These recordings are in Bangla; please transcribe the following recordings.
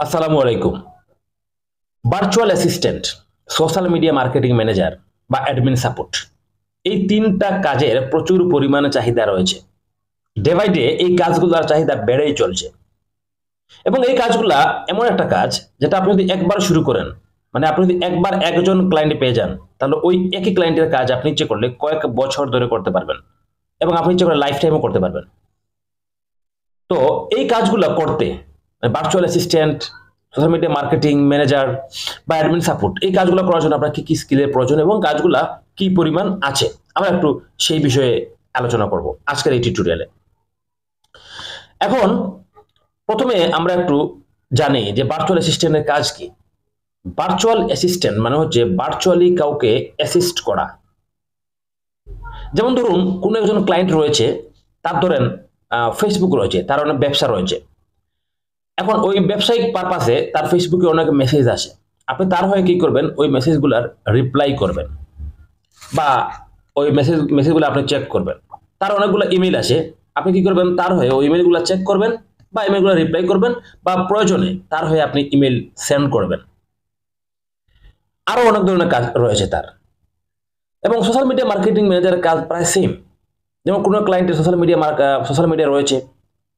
আসসালামু আলাইকুম। Virtual assistant, social media marketing manager বা অ্যাডমিন সাপোর্ট, এই তিনটা কাজের প্রচুর পরিমাণে চাহিদা রয়েছে। ডে বাই ডে এই কাজগুলোর চাহিদা বেড়েই চলছে এবং এই কাজগুলা এমন একটা কাজ যেটা আপনি যদি একবার শুরু করেন, মানে আপনি যদি একবার একজন ক্লায়েন্ট পেয়ে যান, তাহলে ওই একই ক্লায়েন্টের কাজ আপনি ইচ্ছে করলে কয়েক বছর ধরে করতে পারবেন এবং আপনি ইচ্ছে করে লাইফ টাইমও করতে পারবেন। তো এই কাজগুলো করতে virtual assistant, social media marketing manager বা অ্যাডমিন সাপোর্ট, এই কাজগুলো করার জন্য আপনার কি কি স্কিলের প্রয়োজন এবং কাজগুলা কি পরিমাণ আছে, আমরা একটু সেই বিষয়ে আলোচনা করব আজকের এই টিউটোরিয়ালে। এখন প্রথমে আমরা একটু জানি যে ভার্চুয়াল অ্যাসিস্ট্যান্টের কাজ কি। ভার্চুয়াল অ্যাসিস্ট্যান্ট মানে হচ্ছে ভার্চুয়ালি কাউকে অ্যাসিস্ট করা। যেমন ধরুন কোনো একজন ক্লায়েন্ট রয়েছে, তার ধরেন ফেসবুক রয়েছে, তার অনেক ব্যবসা রয়েছে। এখন ওই ব্যবসায়িক পারপাসে তার ফেসবুকে অনেক মেসেজ আসে, আপনি তার হয়ে কি করবেন, ওই মেসেজগুলার রিপ্লাই করবেন বা ওই মেসেজগুলো আপনি চেক করবেন। তার অনেকগুলো ইমেল আসে, আপনি কি করবেন, তার হয়ে ওই ইমেলগুলো চেক করবেন বা ইমেলগুলো রিপ্লাই করবেন বা প্রয়োজনে তার হয়ে আপনি ইমেল সেন্ড করবেন। আরো অনেক ধরনের কাজ রয়েছে তার। এবং সোশ্যাল মিডিয়া মার্কেটিং ম্যানেজারের কাজ প্রায় সেম। যেমন কোনো ক্লায়েন্টের সোশ্যাল মিডিয়া রয়েছে,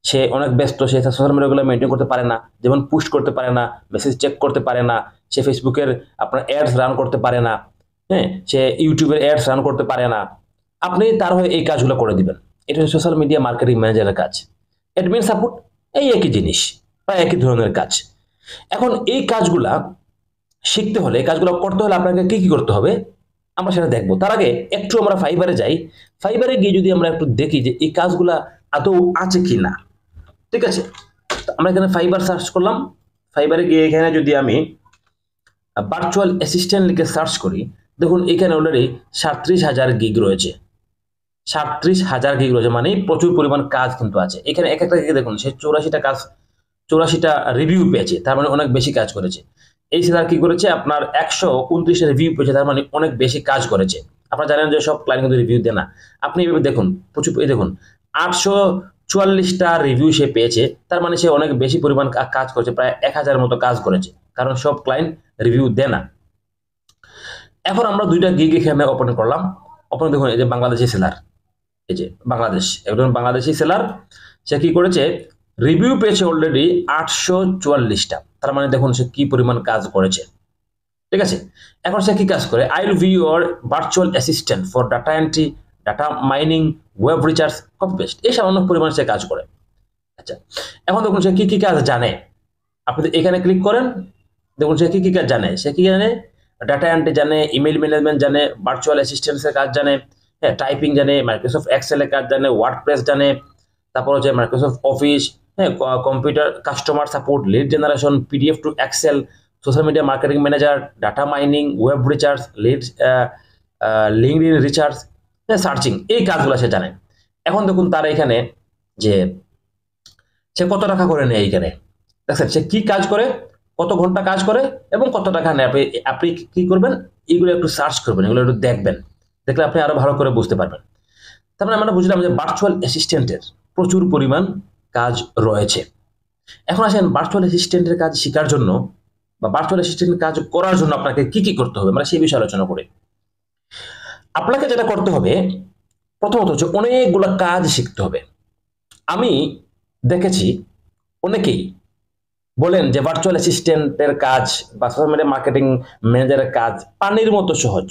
সে অনেক ব্যস্ত, সে সোশ্যাল মিডিয়াগুলো মেনটেন করতে পারে না, যেমন পুশ করতে পারে না, মেসেজ চেক করতে পারে না, সে ফেসবুকের আপনার অ্যাডস রান করতে পারে না, হ্যাঁ, সে ইউটিউবের অ্যাডস রান করতে পারে না। আপনি তার হয়ে এই কাজগুলো করে দিবেন। এটা হচ্ছে সোশ্যাল মিডিয়া মার্কেটিং ম্যানেজারের কাজ। অ্যাডমিন সাপোর্ট এই একই জিনিস, প্রায় একই ধরনের কাজ। এখন এই কাজগুলা শিখতে হলে, এই কাজগুলো করতে হলে আপনাকে কি কি করতে হবে আমরা সেটা দেখবো। তার আগে একটু আমরা ফাইবারে যাই। ফাইবারে গিয়ে যদি আমরা একটু দেখি যে এই কাজগুলা আদৌ আছে কি না। ঠিক আছে, তো আমরা এখানে ফাইবার সার্চ করলাম। ফাইবারে গিয়ে এখানে যদি আমি ভার্চুয়াল অ্যাসিস্ট্যান্ট লিখে সার্চ করি, দেখুন এখানে অলরেডি 37,000 গিগ রয়েছে। 37,000 গিগ রয়েছে, মানে প্রচুর পরিমাণ কাজ কিন্তু আছে এখানে। এক একটা গিগে দেখুন সে 84টা রিভিউ পেয়েছে, তার মানে অনেক বেশি কাজ করেছে। এই সেলার কি করেছে, আপনার 129 রিভিউ পেয়েছে, তার মানে অনেক বেশি কাজ করেছে। আপনারা জানেন যে সব ক্লায়েন্ট কিন্তু রিভিউ দেয় না। আপনি এভাবে দেখুন, প্রচুর এই দেখুন 844টা রিভিউ সে পেয়েছে, তার মানে সে অনেক বেশি পরিমাণ কাজ করেছে, প্রায় 1000 মতো কাজ করেছে, কারণ সব ক্লায়েন্ট রিভিউ দেয় না। এখন আমরা দুইটা গিগ এখানে ওপেন করলাম। ওপেন দেখুন এই যে বাংলাদেশি সেলার, এই যে বাংলাদেশ, একজন বাংলাদেশি সেলার, সে কি করেছে, রিভিউ পেয়েছে অলরেডি 844টা, তার মানে দেখুন সে কি পরিমাণ কাজ করেছে। ঠিক আছে, এখন সে কি কাজ করে, I will be your virtual assistant for data entry, data mining, web research, copy paste, এই সামান্য পরিমাণ সে কাজ করে। আচ্ছা, এখন দেখুন সে কি কি কাজ জানে। আপনি এখানে ক্লিক করেন, দেখুন সে কি কি কাজ জানে। সে কি জানে, ডাটা এন্ট্রি জানে, ইমেল ম্যানেজমেন্ট জানে, ভার্চুয়াল অ্যাসিস্ট্যান্সের কাজ জানে, হ্যাঁ, টাইপিং জানে, মাইক্রোসফট এক্সেলের কাজ জানে, ওয়ার্ডপ্রেস জানে, তারপর হচ্ছে মাইক্রোসফট অফিস, হ্যাঁ, computer customer support, lead generation, PDF to Excel, social media marketing manager, data mining, web research, LinkedIn research, searching, এই কাজগুলো সে জানে। এখন দেখুন তার এখানে যে সে কত টাকা করে নেয়, এইখানে দেখছেন সে কি কাজ করে, কত ঘন্টা কাজ করে এবং কত টাকা নেয়। আপনি কি করবেন, এগুলো একটু সার্চ করবেন, এগুলো একটু দেখবেন, দেখলে আপনি আরো ভালো করে বুঝতে পারবেন। তারপরে আমরা বুঝলাম যে ভার্চুয়াল অ্যাসিস্ট্যান্টের প্রচুর পরিমাণ কাজ রয়েছে। এখন আসেন ভার্চুয়াল অ্যাসিস্ট্যান্টের কাজ শেখার জন্য বা ভার্চুয়াল অ্যাসিস্ট্যান্টের কাজ করার জন্য আপনাকে কি কি করতে হবে, আমরা সেই বিষয়ে আলোচনা করি। আপনাকে যেটা করতে হবে, প্রথমত হচ্ছে অনেকগুলো কাজ শিখতে হবে। আমি দেখেছি অনেকেই বলেন যে ভার্চুয়াল অ্যাসিস্ট্যান্টের কাজ বা সোশ্যাল মিডিয়া মার্কেটিং ম্যানেজারের কাজ পানির মতো সহজ,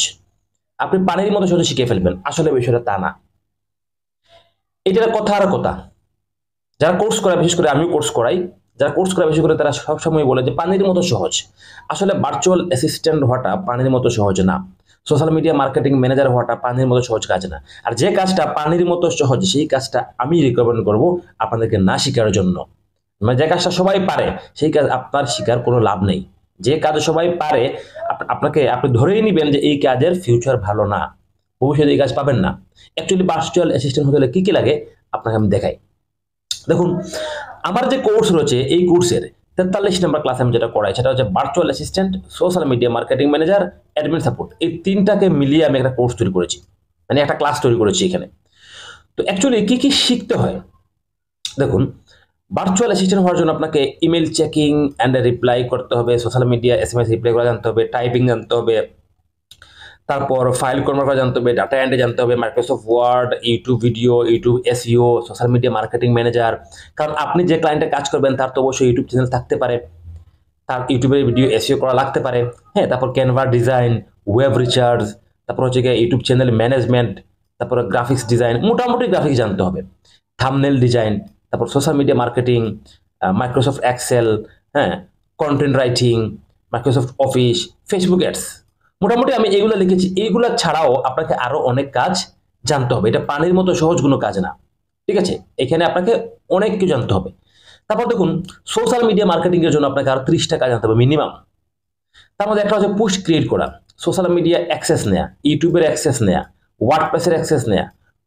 আপনি পানির মতো সহজে শিখে ফেলবেন। আসলে বিষয়টা তা না। এটা কথা আর কথা। যারা কোর্স করে, বিশেষ করে আমিও কোর্স করাই, যারা কোর্স করে বিশেষ করে তারা সবসময় বলে যে পানির মতো সহজ। আসলে ভার্চুয়াল অ্যাসিস্ট্যান্ট হওয়াটা পানির মতো সহজ না, সোশ্যাল মিডিয়া মার্কেটিং ম্যানেজার হওয়াটা পানির মতো সহজ কাজ না। আর যে কাজটা পানির মতো সহজ, সেই কাজটা আমি রিকমেন্ড করব আপনাদেরকে না শেখার জন্য। মানে যে কাজটা সবাই পারে সেই কাজ আপনার শেখার কোনো লাভ নেই। যে কাজ সবাই পারে আপনি ধরেই নিবেন যে এই কাজের ফিউচার ভালো না, ভবিষ্যতে এই কাজ পাবেন না। অ্যাকচুয়ালি ভার্চুয়াল অ্যাসিস্ট্যান্ট হতে হলে কি কি লাগে আপনাকে আমি দেখাই। দেখুন আমার যে কোর্স রয়েছে, এই কোর্সের 43 নম্বর ক্লাস আমি যেটা করাই সেটা হচ্ছে virtual assistant, social media marketing manager, admin support, এই তিনটাকে মিলিয়ে আমি একটা কোর্স তৈরি করেছি, মানে একটা ক্লাস তৈরি করেছি এখানে। তো অ্যাকচুয়ালি কি কি শিখতে হয় দেখুন। ভার্চুয়াল অ্যাসিস্ট্যান্ট হওয়ার জন্য আপনাকে ইমেল চেকিং অ্যান্ড রিপ্লাই করতে হবে, সোশ্যাল মিডিয়া SMS রিপ্লাই করা জানতে হবে, টাইপিং জানতে হবে, তারপর ফাইল কনভার্ট করা জানতে হবে, ডাটা এন্ট্রি জানতে হবে, Microsoft Word, YouTube video, YouTube SEO, social media marketing manager. কারণ আপনি যে ক্লায়েন্টে কাজ করবেন তার তো অবশ্যই ইউটিউব চ্যানেল থাকতে পারে, তার ইউটিউবের ভিডিও SEO করা লাগতে পারে। হ্যাঁ, তারপর ক্যানভা ডিজাইন, ওয়েব রিচার্জ, তারপর হচ্ছে গিয়ে ইউটিউব চ্যানেল ম্যানেজমেন্ট, তারপর গ্রাফিক্স ডিজাইন, মোটামুটি গ্রাফিক্স জানতে হবে, থাম্বনেল ডিজাইন, তারপর social media marketing, Microsoft Excel, হ্যাঁ, content writing, Microsoft Office, Facebook ads. মোটামুটি আমি এগুলো লিখেছি। এইগুলো ছাড়াও আপনাকে আরো অনেক কাজ জানতে হবে। এটা পানির মতো সহজ কোনো কাজ না, ঠিক আছে? এখানে আপনাকে অনেক কিছু জানতে হবে। তারপর দেখুন, সোশ্যাল মিডিয়া মার্কেটিং এর জন্য আপনাকে আরো 30টা কাজ জানতে হবে মিনিমাম। তার মধ্যে একটা হচ্ছে পোস্ট ক্রিয়েট করা, সোশ্যাল মিডিয়া অ্যাক্সেস নেয়া, ইউটিউবের অ্যাক্সেস নেয়া, ওয়ার্ডপ্রেসের অ্যাক্সেস নেয়া,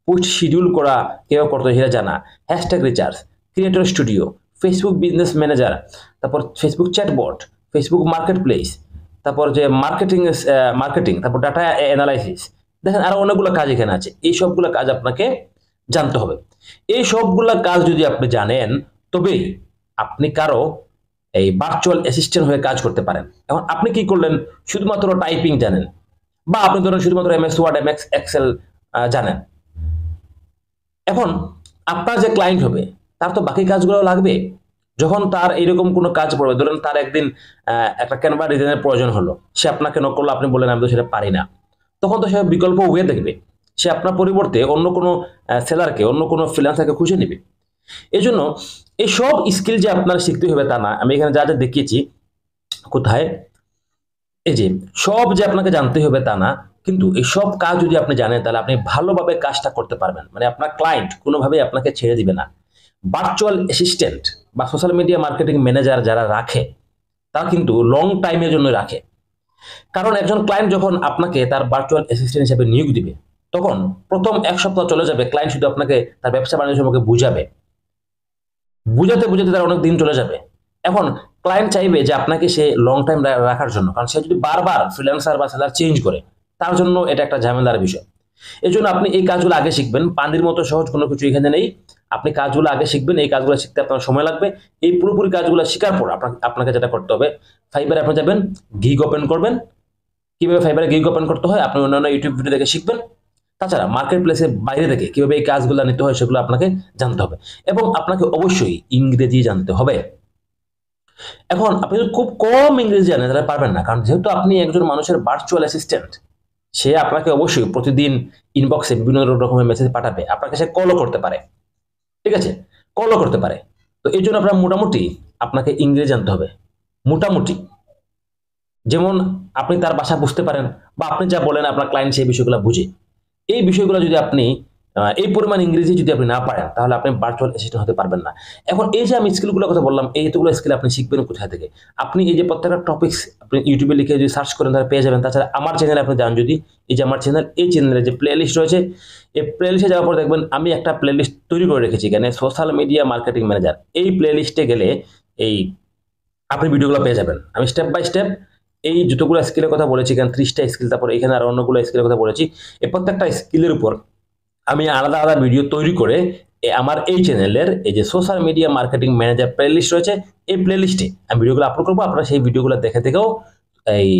পোস্ট শিডিউল করা কেউ করতে সেটা জানা, hashtag recharge, creator studio, Facebook business manager, তারপর Facebook chatbot, Facebook marketplace, তারপর যে মার্কেটিং, তারপর ডাটা অ্যানালাইসিস। দেখেন আরো অনেকগুলো কাজ এখানে আছে। এই সবগুলো কাজ আপনাকে জানতে হবে। এই সবগুলা কাজ যদি আপনি জানেন, তবেই আপনি কারো এই ভার্চুয়াল অ্যাসিস্ট্যান্ট হয়ে কাজ করতে পারেন। এখন আপনি কি করলেন, শুধুমাত্র টাইপিং জানেন, বা আপনি ধরেন শুধুমাত্র MS ওয়ার্ড, MS এক্সেল জানেন। এখন আপনার যে ক্লায়েন্ট হবে তার তো বাকি কাজগুলো লাগবে। যখন তার এরকম কোনো কাজ পড়বে, ধরেন তার একদিন একটা ক্যানভা ডিজাইনের প্রয়োজন হলো, সে আপনাকে নক করলো, আপনি বললেন আমি তো সেটা পারি না, তখন তো সে বিকল্প ওয়ে দেখবে। সে আপনার পরিবর্তে অন্য কোনো সেলারকে, অন্য কোনো ফ্রিল্যান্সারকে খুঁজে নেবে। এই জন্য এই সব স্কিল যে আপনার শিখতে হবে তা না। আমি এখানে যা যা দেখিয়েছি, কোথায়, এই যে সব যে আপনাকে জানতে হবে তা না, কিন্তু এই সব কাজ যদি আপনি জানেন তাহলে আপনি ভালোভাবে কাজটা করতে পারবেন। মানে আপনার ক্লায়েন্ট কোনোভাবেই আপনাকে ছেড়ে দিবে না। ভার্চুয়াল অ্যাসিস্ট্যান্ট বা সোশ্যাল মিডিয়া মার্কেটিং ম্যানেজার যারা রাখে, তারা কিন্তু লং টাইমের জন্য রাখে। কারণ একজন ক্লায়েন্ট যখন আপনাকে তার ভার্চুয়াল অ্যাসিস্ট্যান্ট হিসেবে নিয়োগ দিবে, তখন প্রথম 1 সপ্তাহ চলে যাবে, ক্লায়েন্ট শুধু আপনাকে তার ব্যবসা বাণিজ্য সম্পর্কে বুঝাবে, বুঝাতে বুঝাতে তার অনেক দিন চলে যাবে। এখন ক্লায়েন্ট চাইবে যে আপনাকে সে লং টাইম রাখার জন্য, কারণ সে যদি বারবার ফ্রিল্যান্সার বা সেলার চেঞ্জ করে, তার জন্য এটা একটা ঝামেলার বিষয়। এই জন্য আপনি এই কাজগুলো আগে শিখবেন। পানির মতো সহজ কোনো কিছু এখানে নেই। আপনি কাজগুলো আগে শিখবেন। এই কাজগুলো শিখতে আপনার সময় লাগবে। এই পুরোপুরি কাজগুলো শেখার পর আপনাকে যেটা করতে হবে, ফাইবারে আপনি যাবেন, গিগ ওপেন করবেন। কিভাবে ফাইবারে গিগ ওপেন করতে হয় আপনি অন্যান্য ইউটিউব ভিডিও দেখে শিখবেন। তাছাড়া মার্কেট প্লেসের বাইরে থেকে কিভাবে এই কাজগুলো নিতে হয় সেগুলো আপনাকে জানতে হবে, এবং আপনাকে অবশ্যই ইংরেজি জানতে হবে। এখন আপনি যদি খুব কম ইংরেজি জানেন তাহলে পারবেন না, কারণ যেহেতু আপনি একজন মানুষের ভার্চুয়াল অ্যাসিস্ট্যান্ট, সে আপনাকে অবশ্যই প্রতিদিন ইনবক্সে বিভিন্ন রকমের মেসেজ পাঠাবে, আপনাকে সে কলও করতে পারে, ঠিক আছে? কলও করতে পারে। তো এই জন্য আপনার মোটামুটি আপনাকে ইংরেজি জানতে হবে, মোটামুটি। যেমন আপনি তার ভাষা বুঝতে পারেন, বা আপনি যা বলেন আপনার ক্লায়েন্ট সেই বিষয়গুলো বুঝে। এই বিষয়গুলো যদি আপনি এই পরিমাণ ইংরেজি যদি আপনি না পারেন, তাহলে আপনি ভার্চুয়াল অ্যাসিস্ট্যান্ট হতে পারবেন না। এখন এই যে আমি স্কিলগুলোর কথা বললাম, এই এতগুলো স্কিল আপনি শিখবেন কোথা থেকে? আপনি এই যে প্রত্যেকটা টপিকস আপনি ইউটিউবে লিখে যদি সার্চ করেন তাহলে পেয়ে যাবেন। তাছাড়া আমার চ্যানেলে আপনি যান, যদি এই যে আমার চ্যানেল, এই চ্যানেলে যে প্লে লিস্ট রয়েছে, এই প্লে লিস্টে যাওয়ার পর দেখবেন আমি একটা প্লে লিস্ট তৈরি করে রেখেছি এখানে, সোশ্যাল মিডিয়া মার্কেটিং ম্যানেজার। এই প্লে লিস্টে গেলে এই আপনি ভিডিওগুলো পেয়ে যাবেন। আমি স্টেপ বাই স্টেপ এই যতগুলো স্কিলের কথা বলেছি, এখানে 30টা স্কিল, তারপর এখানে আর অন্যগুলো স্কিলের কথা বলেছি, এই প্রত্যেকটা স্কিলের উপর আমি আলাদা আলাদা ভিডিও তৈরি করে আমার এই চ্যানেলের এই যে social media marketing manager playlist রয়েছে, এই প্লে লিস্টে আমি ভিডিওগুলো আপলোড করবো। আপনারা সেই ভিডিওগুলো দেখে দেখেও এই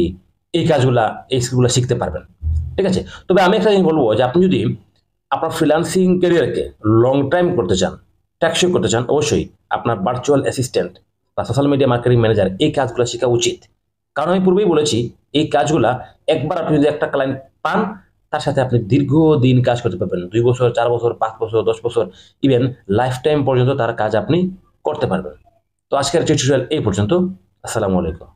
এই কাজগুলা, এই স্কিলগুলো শিখতে পারবেন, ঠিক আছে? তবে আমি একটা জিনিস বলবো, যে আপনি যদি আপনার ফ্রিল্যান্সিং ক্যারিয়ারকে লং টাইম করতে চান, টেকসই করতে চান, অবশ্যই আপনার ভার্চুয়াল অ্যাসিস্ট্যান্ট বা সোশ্যাল মিডিয়া মার্কেটিং ম্যানেজার এই কাজগুলো শেখা উচিত। কারণ আমি পূর্বেই বলেছি, এই কাজগুলা একবার আপনি যদি একটা ক্লায়েন্ট পান, তার সাথে আপনি দীর্ঘদিন কাজ করতে পারবেন। 2 বছর, 4 বছর, 5 বছর, 10 বছর, ইভেন লাইফ টাইম পর্যন্ত তার কাজ আপনি করতে পারবেন। তো আজকের টিউটোরিয়াল এই পর্যন্ত। আসসালামু আলাইকুম।